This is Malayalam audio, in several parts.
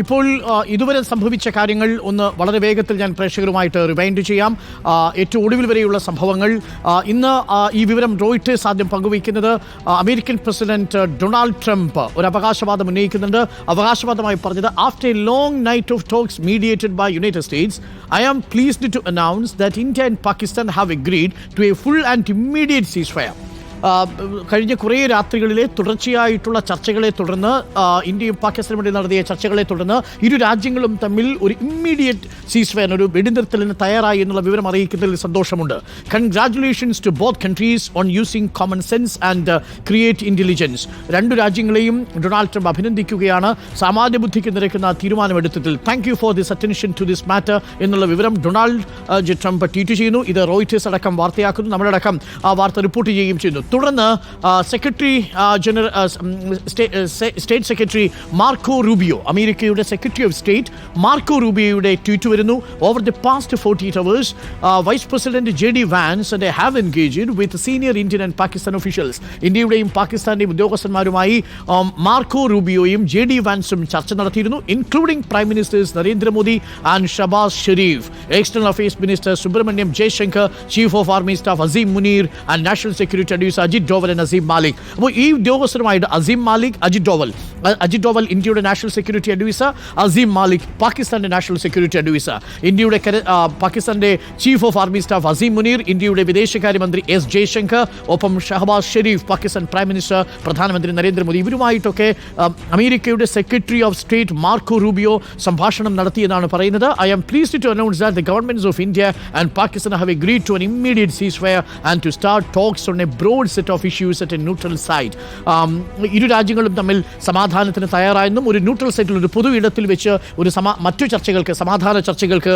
ഇപ്പോൾ ഇതുവരെ സംഭവിച്ച കാര്യങ്ങൾ ഒന്ന് വളരെ വേഗത്തിൽ ഞാൻ പ്രേക്ഷകരുമായിട്ട് റിവൈൻഡ് ചെയ്യാം. ഏറ്റവും ഒടുവിൽ വരെയുള്ള സംഭവങ്ങൾ. ഇന്ന് ഈ വിവരം റോയിട്ടേഴ്സ് ആദ്യം പങ്കുവയ്ക്കുന്നത് അമേരിക്കൻ പ്രസിഡന്റ് ഡൊണാൾഡ് ട്രംപ് ഒരു അവകാശവാദം ഉന്നയിക്കുന്നുണ്ട്. അവകാശവാദമായി പറഞ്ഞത്, after a long night of talks mediated by United States, I am pleased to announce that India and Pakistan have agreed to a full and immediate ceasefire. കഴിഞ്ഞ കുറേ രാത്രികളിലെ തുടർച്ചയായിട്ടുള്ള ചർച്ചകളെ തുടർന്ന്, ഇന്ത്യയും പാകിസ്ഥാനും ഇടയിൽ നടത്തിയ ചർച്ചകളെ തുടർന്ന് ഇരു രാജ്യങ്ങളും തമ്മിൽ ഒരു ഇമ്മീഡിയറ്റ് സീസ്ഫയർ, ഒരു വെടിനിർത്തലിന് തയ്യാറായി എന്നുള്ള വിവരം അറിയിക്കുന്നതിൽ സന്തോഷമുണ്ട്. Congratulations to both countries on using common sense and create intelligence. രണ്ടു രാജ്യങ്ങളെയും ഡൊണാൾഡ് ട്രംപ് അഭിനന്ദിക്കുകയാണ് സാമാന്യ ബുദ്ധിക്ക് നിരക്കുന്ന തീരുമാനമെടുത്തതിൽ. Thank you for this attention to this matter എന്നുള്ള വിവരം ഡൊണാൾഡ് ട്രംപ് ട്വീറ്റ് ചെയ്യുന്നു. ഇത് റോയിറ്റേഴ്സ് അടക്കം വാർത്തയാക്കുന്നു, നമ്മളടക്കം ആ വാർത്ത റിപ്പോർട്ട് ചെയ്യുകയും ചെയ്യുന്നു. തുടർന്ന് secretary general state secretary Marco Rubio, അമേരിക്കയുടെ സെക്രട്ടറി ഓഫ് സ്റ്റേറ്റ് മാർക്കോ റൂബിയോയുടെ ട്വീറ്റ് വരുന്നു. Over the past 48 hours, vice president JD Vance and have engaged with senior Indian and Pakistan officials. ഇന്ത്യയുടെയും പാകിസ്ഥാന്റെയും ഉദ്യോഗസ്ഥന്മാരുമായി മാർക്കോ റൂബിയോയും JD Vanceും ചർച്ച നടത്തിയിരുന്നു, including prime ministers Narendra Modi and Shahbaz Sharif, external affairs minister Subrahmanyam Jaishankar, chief of army staff Asim Munir and national security adviser Ajit Doval and Asim Malik. അപ്പോൾ ഈ ഉദ്യോഗസ്ഥരുമായിട്ട് അസീം മാലിക്, അജിത് ഡോവൽ ഇന്ത്യയുടെ national security adviser, Asim Malik പാകിസ്ഥാന്റെ നാഷണൽ സെക്യൂരിറ്റി അഡ്വൈസർ, ഇന്ത്യയുടെ പാകിസ്ഥാന്റെ chief of army staff Asim Munir, ഇന്ത്യയുടെ വിദേശകാര്യമന്ത്രി S ജയശങ്കർ, ഒപ്പം ഷഹബാസ് ഷെരീഫ് പാകിസ്ഥാൻ പ്രൈം മിനിസ്റ്റർ, പ്രധാനമന്ത്രി നരേന്ദ്രമോദി, ഇവരുമായിട്ടൊക്കെ അമേരിക്കയുടെ secretary of state Marco Rubio സംഭാഷണം നടത്തിയെന്നാണ് പറയുന്നത്. I am pleased to announce that the governments of India and Pakistan have agreed to an immediate ceasefire and to start talks on a broad set of issues at a neutral site. ഇരു രാജ്യങ്ങളും തമ്മിൽ സമാധാനത്തിന് തയ്യാറായെന്നും ഒരു ന്യൂട്രൽ സൈറ്റിൽ, ഒരു പൊതു ഇടത്തിൽ വെച്ച് ഒരു മറ്റു ചർച്ചകൾക്ക്, സമാധാന ചർച്ചകൾക്ക്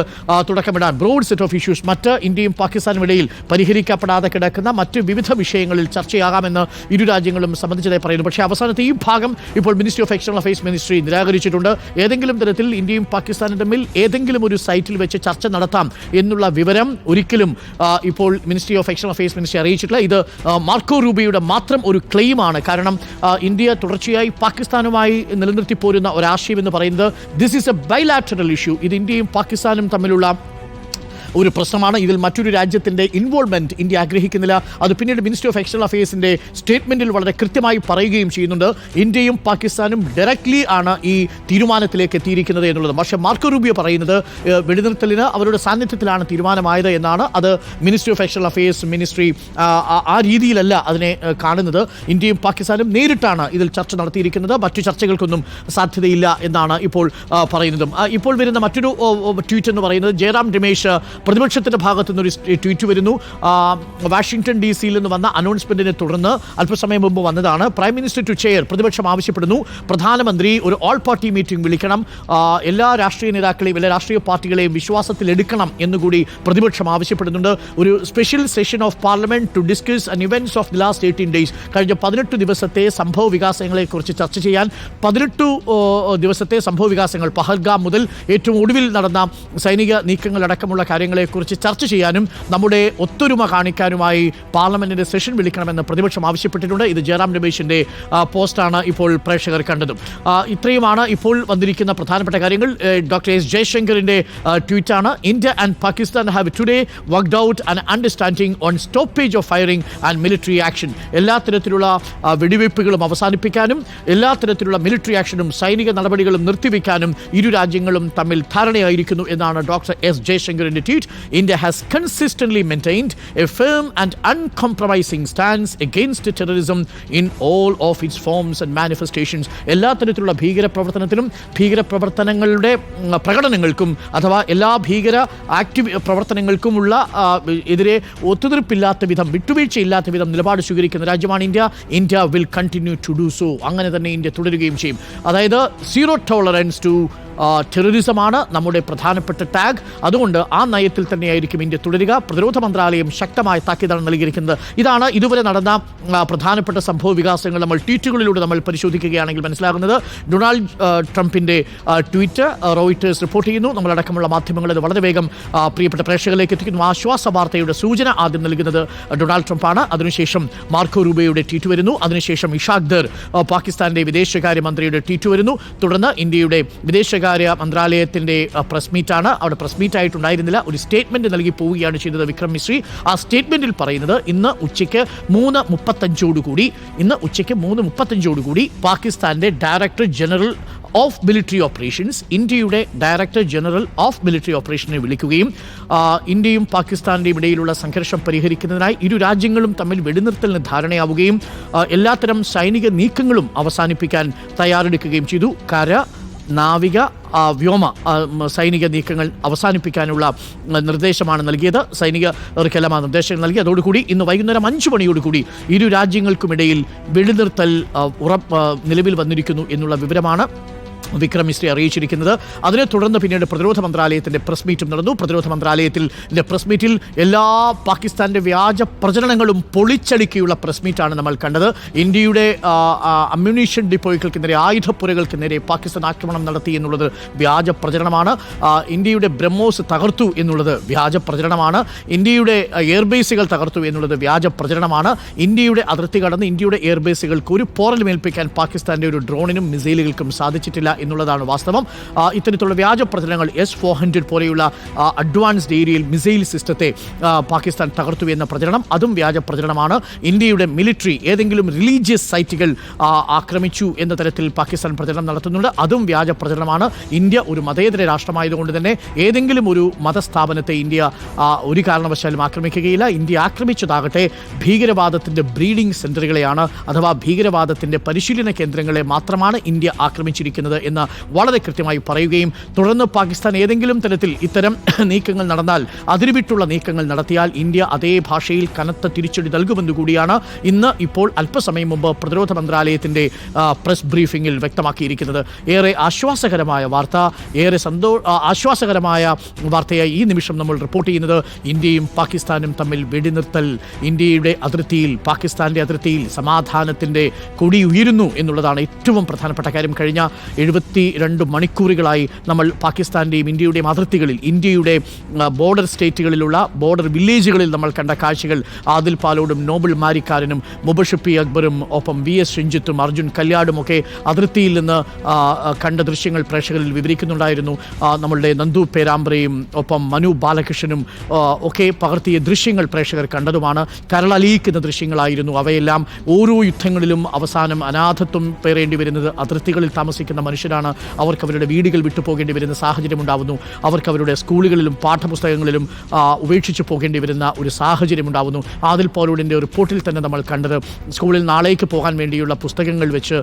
തുടക്കമിടാൻ, ബ്രോഡ് സെറ്റ് ഓഫ് ഇഷ്യൂസ്, മറ്റ് ഇന്ത്യയും പാകിസ്ഥാനും ഇടയിൽ പരിഹരിക്കപ്പെടാതെ കിടക്കുന്ന മറ്റ് വിവിധ വിഷയങ്ങളിൽ ചർച്ചയാകാമെന്ന് ഇരു രാജ്യങ്ങളും സംബന്ധിച്ചതായി പറയുന്നു. പക്ഷേ അവസാനത്തെ ഈ ഭാഗം ഇപ്പോൾ ministry of external affairs ministry നിരാകരിച്ചിട്ടുണ്ട്. ഏതെങ്കിലും തരത്തിൽ ഇന്ത്യയും പാകിസ്ഥാനും തമ്മിൽ ഏതെങ്കിലും ഒരു സൈറ്റിൽ വെച്ച് ചർച്ച നടത്താം എന്നുള്ള വിവരം ഒരിക്കലും ഇപ്പോൾ ministry of external affairs ministry അറിയിച്ചിട്ടില്ല. ഇത് മാർക്കോ റൂബിയോയുടെ മാത്രം ഒരു ക്ലെയിമാണ്. കാരണം ഇന്ത്യ തുടർച്ചയായി പാകിസ്ഥാനുമായി നിലനിർത്തിപ്പോരുന്ന ഒരാശയം എന്ന് പറയുന്നത് this is A bilateral issue. ഇത് ഇന്ത്യയും പാകിസ്ഥാനും തമ്മിലുള്ള ഒരു പ്രശ്നമാണ്. ഇതിൽ മറ്റൊരു രാജ്യത്തിൻ്റെ ഇൻവോൾവ്മെൻറ്റ് ഇന്ത്യ ആഗ്രഹിക്കുന്നില്ല. അത് പിന്നീട് മിനിസ്ട്രി ഓഫ് എക്സ്റ്റേണൽ അഫയേഴ്സിൻ്റെ സ്റ്റേറ്റ്മെൻറ്റിൽ വളരെ കൃത്യമായി പറയുകയും ചെയ്യുന്നുണ്ട്. ഇന്ത്യയും പാകിസ്ഥാനും ഡയറക്ട്ലി ആണ് ഈ തീരുമാനത്തിലേക്ക് എത്തിയിരിക്കുന്നത് എന്നുള്ളത്. പക്ഷേ മാർക്കോ റൂബിയോ പറയുന്നത് വെടിനിർത്തലിന് അവരുടെ സാന്നിധ്യത്തിലാണ് തീരുമാനമായത് എന്നാണ്. അത് ministry of external affairs ministry ആ രീതിയിലല്ല അതിനെ കാണുന്നത്. ഇന്ത്യയും പാകിസ്ഥാനും നേരിട്ടാണ് ഇതിൽ ചർച്ച നടത്തിയിരിക്കുന്നത്. മറ്റു ചർച്ചകൾക്കൊന്നും സാധ്യതയില്ല എന്നാണ് ഇപ്പോൾ പറയുന്നതും. ഇപ്പോൾ വരുന്ന മറ്റൊരു ട്വീറ്റ് എന്ന് പറയുന്നത് ജയറാം രമേശ് പ്രതിപക്ഷത്തിൻ്റെ ഭാഗത്തു നിന്നൊരു ട്വീറ്റ് വരുന്നു. വാഷിംഗ്ടൺ DC-യിൽ നിന്ന് വന്ന അനൗൺസ്മെൻറ്റിനെ തുടർന്ന് അല്പസമയം മുമ്പ് വന്നതാണ്. പ്രൈം മിനിസ്റ്റർ ടു ചെയർ, പ്രതിപക്ഷം ആവശ്യപ്പെടുന്നു പ്രധാനമന്ത്രി ഒരു ഓൾ പാർട്ടി മീറ്റിംഗ് വിളിക്കണം, എല്ലാ രാഷ്ട്രീയ നേതാക്കളെയും എല്ലാ രാഷ്ട്രീയ പാർട്ടികളെയും വിശ്വാസത്തിലെടുക്കണം എന്നുകൂടി പ്രതിപക്ഷം ആവശ്യപ്പെടുന്നുണ്ട്. ഒരു special session of parliament to discuss an events of the last 18 days, കഴിഞ്ഞ 18 ദിവസത്തെ സംഭവ വികാസങ്ങളെക്കുറിച്ച് ചർച്ച ചെയ്യാൻ. 18 ദിവസത്തെ സംഭവ വികാസങ്ങൾ, പഹൽഗാം മുതൽ ഏറ്റവും ഒടുവിൽ നടന്ന സൈനിക നീക്കങ്ങളടക്കമുള്ള കാര്യങ്ങളെക്കുറിച്ച് ചർച്ച ചെയ്യാനും നമ്മുടെ ഒത്തൊരുമ കാണിക്കാനുമായി പാർലമെന്റിന്റെ സെഷൻ വിളിക്കണമെന്ന് പ്രതിപക്ഷം ആവശ്യപ്പെട്ടിട്ടുണ്ട്. ഇത് ജയറാം രമേശിന്റെ പോസ്റ്റാണ് ഇപ്പോൾ പ്രേക്ഷകർ കണ്ടതും. ഇത്രയുമാണ് ഇപ്പോൾ വന്നിരിക്കുന്ന പ്രധാനപ്പെട്ട കാര്യങ്ങൾ. ഡോക്ടർ S ജയശങ്കറിന്റെ ട്വീറ്റാണ്. India and Pakistan have today worked out an understanding on stoppage of firing and military action. എല്ലാ തരത്തിലുള്ള വെടിവയ്പ്പുകളും അവസാനിപ്പിക്കാനും എല്ലാ തരത്തിലുള്ള മിലിറ്ററി ആക്ഷനും സൈനിക നടപടികളും നിർത്തിവെക്കാനും ഇരു രാജ്യങ്ങളും തമ്മിൽ ധാരണയായിരിക്കുന്നു എന്നാണ് doctor S ജയശങ്കറിന്റെ tweet. India has consistently maintained a firm and uncompromising stance against terrorism in all of its forms and manifestations. എല്ലാ തരത്തിലുള്ള ഭീകരപ്രവർത്തനത്തിനും ഭീകരപ്രവർത്തനങ്ങളുടെ പ്രകടനങ്ങൾക്കും അഥവാ എല്ലാ ഭീകര പ്രവർത്തനങ്ങൾക്കുമുള്ള എതിരെ ഒത്തുതീർപ്പില്ലാത്ത വിധം, വിട്ടുവീഴ്ചയില്ലാത്ത വിധം നിലപാട് സ്വീകരിക്കുന്ന രാജ്യമാണ് India. India will continue to do so. അങ്ങനെ തന്നെ ഇന്ത്യ തുടരുകയും ചെയ്യും. അതായത് സീറോ ടോളറൻസ് ടു ടെററിസമാണ് നമ്മുടെ പ്രധാനപ്പെട്ട ടാഗ്. അതുകൊണ്ട് ആ നയത്തിൽ തന്നെയായിരിക്കും ഇന്ത്യ തുടരുക. പ്രതിരോധ മന്ത്രാലയം ശക്തമായ താക്കീതാണ് നൽകിയിരിക്കുന്നത്. ഇതാണ് ഇതുവരെ നടന്ന പ്രധാനപ്പെട്ട സംഭവ വികാസങ്ങൾ നമ്മൾ ട്വീറ്റുകളിലൂടെ നമ്മൾ പരിശോധിക്കുകയാണെങ്കിൽ മനസ്സിലാകുന്നത്. ഡൊണാൾഡ് ട്രംപിൻ്റെ ട്വീറ്റ് റോയിറ്റേഴ്സ് റിപ്പോർട്ട് ചെയ്യുന്നു. നമ്മളടക്കമുള്ള മാധ്യമങ്ങൾ അത് വളരെ വേഗം പ്രിയപ്പെട്ട പ്രേക്ഷകരിലേക്ക് എത്തിക്കുന്നു. ആശ്വാസ വാർത്തയുടെ സൂചന ആദ്യം നൽകുന്നത് ഡൊണാൾഡ് ട്രംപാണ്. അതിനുശേഷം മാർക്കോ റൂബിയോയുടെ ട്വീറ്റ് വരുന്നു. അതിനുശേഷം ഇഷാഖ് ദർ പാകിസ്ഥാന്റെ വിദേശകാര്യമന്ത്രിയുടെ ട്വീറ്റ് വരുന്നു. തുടർന്ന് ഇന്ത്യയുടെ വിദേശകാര്യ മന്ത്രാലയത്തിന്റെ പ്രസ് മീറ്റാണ്. അവിടെ പ്രസ് മീറ്റ് ആയിട്ടുണ്ടായിരുന്നില്ല, ഒരു സ്റ്റേറ്റ്മെന്റ് നൽകി പോവുകയാണ് ചെയ്തത് വിക്രം മിശ്രി. ആ സ്റ്റേറ്റ്മെന്റിൽ പറയുന്നത് ഇന്ന് ഉച്ചയ്ക്ക് 3:35 പാകിസ്ഥാന്റെ director general of military operations, ഇന്ത്യയുടെ ഡയറക്ടർ ജനറൽ ഓഫ് മിലിറ്ററി ഓപ്പറേഷനെ വിളിക്കുകയും ഇന്ത്യയും പാകിസ്ഥാന്റെയും ഇടയിലുള്ള സംഘർഷം പരിഹരിക്കുന്നതിനായി ഇരു രാജ്യങ്ങളും തമ്മിൽ വെടിനിർത്തലിന് ധാരണയാവുകയും എല്ലാത്തരം സൈനിക നീക്കങ്ങളും അവസാനിപ്പിക്കാൻ തയ്യാറെടുക്കുകയും ചെയ്തു. കര, നാവിക, വ്യോമ സൈനിക നീക്കങ്ങൾ അവസാനിപ്പിക്കാനുള്ള നിർദ്ദേശമാണ് നൽകിയത്. സൈനികർക്കെല്ലാം ആ നിർദ്ദേശങ്ങൾ നൽകി. അതോടുകൂടി ഇന്ന് വൈകുന്നേരം 5 മണിയോടുകൂടി ഇരു രാജ്യങ്ങൾക്കുമിടയിൽ വെടിനിർത്തൽ നിലവിൽ വന്നിരിക്കുന്നു എന്നുള്ള വിവരമാണ് വിക്രം മിശ്രി അറിയിച്ചിരിക്കുന്നത്. അതിനെ തുടർന്ന് പിന്നീട് പ്രതിരോധ മന്ത്രാലയത്തിൻ്റെ പ്രസ് മീറ്റും നടന്നു. പ്രതിരോധ മന്ത്രാലയത്തിൻ്റെ പ്രസ് മീറ്റിൽ എല്ലാ പാകിസ്ഥാൻ്റെ വ്യാജ പ്രചരണങ്ങളും പൊളിച്ചടുക്കിയുള്ള പ്രസ് മീറ്റാണ് നമ്മൾ കണ്ടത്. ഇന്ത്യയുടെ അമ്യൂണീഷൻ ഡിപ്പോയ്കൾക്ക് നേരെ, ആയുധപ്പുരകൾക്ക് നേരെ പാകിസ്ഥാൻ ആക്രമണം നടത്തി എന്നുള്ളത് വ്യാജ പ്രചരണമാണ്. ഇന്ത്യയുടെ ബ്രഹ്മോസ് തകർത്തു എന്നുള്ളത് വ്യാജ പ്രചരണമാണ്. ഇന്ത്യയുടെ എയർബേസുകൾ തകർത്തു എന്നുള്ളത് വ്യാജ പ്രചരണമാണ്. ഇന്ത്യയുടെ അതിർത്തി കടന്ന് ഇന്ത്യയുടെ എയർബേസുകൾക്ക് ഒരു പോറലുമേൽപ്പിക്കാൻ പാകിസ്ഥാൻ്റെ ഒരു ഡ്രോണിനും മിസൈലുകൾക്കും സാധിച്ചിട്ടില്ല എന്നുള്ളതാണ് വാസ്തവം. ഇത്തരത്തിലുള്ള വ്യാജ പ്രചരണങ്ങൾ S-400 പോലെയുള്ള അഡ്വാൻസ്ഡ് ഏരിയയിൽ മിസൈൽ സിസ്റ്റത്തെ പാകിസ്ഥാൻ തകർത്തു എന്ന പ്രചരണം, അതും വ്യാജ പ്രചരണമാണ്. ഇന്ത്യയുടെ മിലിറ്ററി ഏതെങ്കിലും റിലീജിയസ് സൈറ്റുകൾ ആക്രമിച്ചു എന്ന തരത്തിൽ പാകിസ്ഥാൻ പ്രചരണം നടത്തുന്നുണ്ട്, അതും വ്യാജ പ്രചരണമാണ്. ഇന്ത്യ ഒരു മതേതര രാഷ്ട്രമായതുകൊണ്ട് തന്നെ ഏതെങ്കിലും ഒരു മതസ്ഥാപനത്തെ ഇന്ത്യ ഒരു കാരണവശാലും ആക്രമിക്കുകയില്ല. ഇന്ത്യ ആക്രമിച്ചതാകട്ടെ ഭീകരവാദത്തിൻ്റെ ബ്രീഡിംഗ് സെന്ററുകളെയാണ്, അഥവാ ഭീകരവാദത്തിൻ്റെ പരിശീലന കേന്ദ്രങ്ങളെ മാത്രമാണ് ഇന്ത്യ ആക്രമിച്ചിരിക്കുന്നത് എന്ന് വളരെ കൃത്യമായി പറയുകയും തുടർന്ന് പാകിസ്ഥാൻ ഏതെങ്കിലും തരത്തിൽ ഇത്തരം നീക്കങ്ങൾ നടന്നാൽ, അതിരുവിട്ടുള്ള നീക്കങ്ങൾ നടത്തിയാൽ ഇന്ത്യ അതേ ഭാഷയിൽ കനത്ത തിരിച്ചടി നൽകുമെന്ന് കൂടിയാണ് ഇന്ന് ഇപ്പോൾ അല്പസമയം മുമ്പ് പ്രതിരോധ മന്ത്രാലയത്തിൻ്റെ പ്രസ് ബ്രീഫിംഗിൽ വ്യക്തമാക്കിയിരിക്കുന്നത്. ഏറെ ആശ്വാസകരമായ വാർത്ത, ഏറെ ആശ്വാസകരമായ വാർത്തയായി ഈ നിമിഷം നമ്മൾ റിപ്പോർട്ട് ചെയ്യുന്നത് ഇന്ത്യയും പാകിസ്ഥാനും തമ്മിൽ വെടിനിർത്തൽ, ഇന്ത്യയുടെ അതിർത്തിയിൽ, പാകിസ്ഥാന്റെ അതിർത്തിയിൽ സമാധാനത്തിൻ്റെ കൊടി ഉയരുന്നു എന്നുള്ളതാണ് ഏറ്റവും പ്രധാനപ്പെട്ട കാര്യം. കഴിഞ്ഞ 72 മണിക്കൂറുകളായി നമ്മൾ പാകിസ്ഥാൻ്റെയും ഇന്ത്യയുടെയും അതിർത്തികളിൽ, ഇന്ത്യയുടെ ബോർഡർ സ്റ്റേറ്റുകളിലുള്ള ബോർഡർ വില്ലേജുകളിൽ നമ്മൾ കണ്ട കാഴ്ചകൾ, ആദിൽ പാലോടും നോബിൾ മാരിക്കാരനും മുബഷിർ പി അക്ബറും ഒപ്പം VS രഞ്ജിത്തും അർജുൻ കല്യാടും ഒക്കെ അതിർത്തിയിൽ നിന്ന് കണ്ട ദൃശ്യങ്ങൾ പ്രേക്ഷകരിൽ വിവരിക്കുന്നുണ്ടായിരുന്നു. നമ്മളുടെ നന്ദു പേരാമ്പ്രയും ഒപ്പം മനു ബാലകൃഷ്ണനും ഒക്കെ പകർത്തിയ ദൃശ്യങ്ങൾ പ്രേക്ഷകർ കണ്ടതുമാണ്. കരളലിയിക്കുന്ന ദൃശ്യങ്ങളായിരുന്നു അവയെല്ലാം. ഓരോ യുദ്ധങ്ങളിലും അവസാനം അനാഥത്വം പേറേണ്ടി വരുന്നത് അതിർത്തികളിൽ താമസിക്കുന്ന മനുഷ്യരാണ്. അവർക്ക് അവരുടെ വീടുകൾ വിട്ടുപോകേണ്ടി വരുന്ന സാഹചര്യം ഉണ്ടാവുന്നു. അവർക്ക് അവരുടെ സ്കൂളുകളിലും പാഠപുസ്തകങ്ങളിലും ഉപേക്ഷിച്ച് പോകേണ്ടി വരുന്ന ഒരു സാഹചര്യം ഉണ്ടാവുന്നു. ആദിൽ പോലോടിൻ്റെ റിപ്പോർട്ടിൽ തന്നെ നമ്മൾ കണ്ടത്, സ്കൂളിൽ നാളേക്ക് പോകാൻ വേണ്ടിയുള്ള പുസ്തകങ്ങൾ വെച്ച്,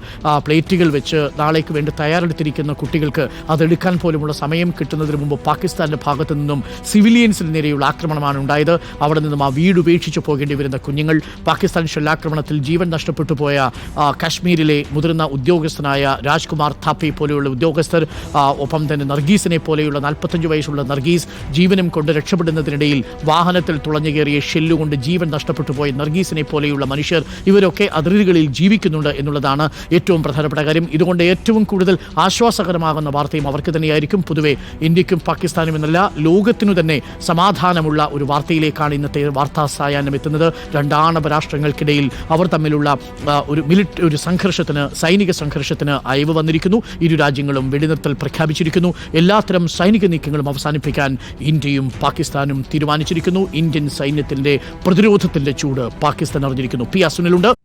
പ്ലേറ്റുകൾ വെച്ച് നാളേക്ക് വേണ്ടി തയ്യാറെടുത്തിരിക്കുന്ന കുട്ടികൾക്ക് അതെടുക്കാൻ പോലുമുള്ള സമയം കിട്ടുന്നതിന് മുമ്പ് പാകിസ്ഥാൻ്റെ ഭാഗത്തു നിന്നും സിവിലിയൻസിന് നേരെയുള്ള ആക്രമണമാണ് ഉണ്ടായത്. അവിടെ നിന്നും ആ വീട് ഉപേക്ഷിച്ച് പോകേണ്ടി വരുന്ന കുഞ്ഞുങ്ങൾ, പാകിസ്ഥാൻ ഷെല്ലാക്രമണത്തിൽ ജീവൻ നഷ്ടപ്പെട്ടു പോയ കാശ്മീരിലെ മുതിർന്ന ഉദ്യോഗസ്ഥനായ രാജ്കുമാർ താപ്പെ പോലെയുള്ള ഉദ്യോഗസ്ഥർ, ഒപ്പം തന്നെ നർഗീസിനെ പോലെയുള്ള 45 വയസ്സുള്ള നർഗീസ്, ജീവനും കൊണ്ട് രക്ഷപ്പെടുന്നതിനിടയിൽ വാഹനത്തിൽ തുളഞ്ഞു കയറിയ ഷെല്ലുകൊണ്ട് ജീവൻ നഷ്ടപ്പെട്ടു പോയ നർഗീസിനെ പോലെയുള്ള മനുഷ്യർ, ഇവരൊക്കെ അതിർത്തികളിൽ ജീവിക്കുന്നുണ്ട് എന്നുള്ളതാണ് ഏറ്റവും പ്രധാനപ്പെട്ട കാര്യം. ഇതുകൊണ്ട് ഏറ്റവും കൂടുതൽ ആശ്വാസകരമാകുന്ന വാർത്തയും അവർക്ക് തന്നെയായിരിക്കും. പൊതുവെ ഇന്ത്യക്കും പാകിസ്ഥാനും എന്നല്ല, ലോകത്തിനു തന്നെ സമാധാനമുള്ള ഒരു വാർത്തയിലേക്കാണ് ഇന്നത്തെ വാർത്താ സായാഹ്നം എത്തുന്നത്. രണ്ടാണവ രാഷ്ട്രങ്ങൾക്കിടയിൽ അവർ തമ്മിലുള്ള ഒരു സംഘർഷത്തിന്, സൈനിക സംഘർഷത്തിന് അയവ് വന്നിരിക്കുന്നു. ഇരു രാജ്യങ്ങളും വെടിനിർത്തൽ പ്രഖ്യാപിച്ചിരിക്കുന്നു. എല്ലാത്തരം സൈനിക നീക്കങ്ങളും അവസാനിപ്പിക്കാൻ ഇന്ത്യയും പാകിസ്ഥാനും തീരുമാനിച്ചിരിക്കുന്നു. ഇന്ത്യൻ സൈന്യത്തിൻ്റെ പ്രതിരോധത്തിൻ്റെ ചൂട് പാകിസ്ഥാൻ അറിഞ്ഞിരിക്കുന്നു. പി. സുനിലുണ്ട്.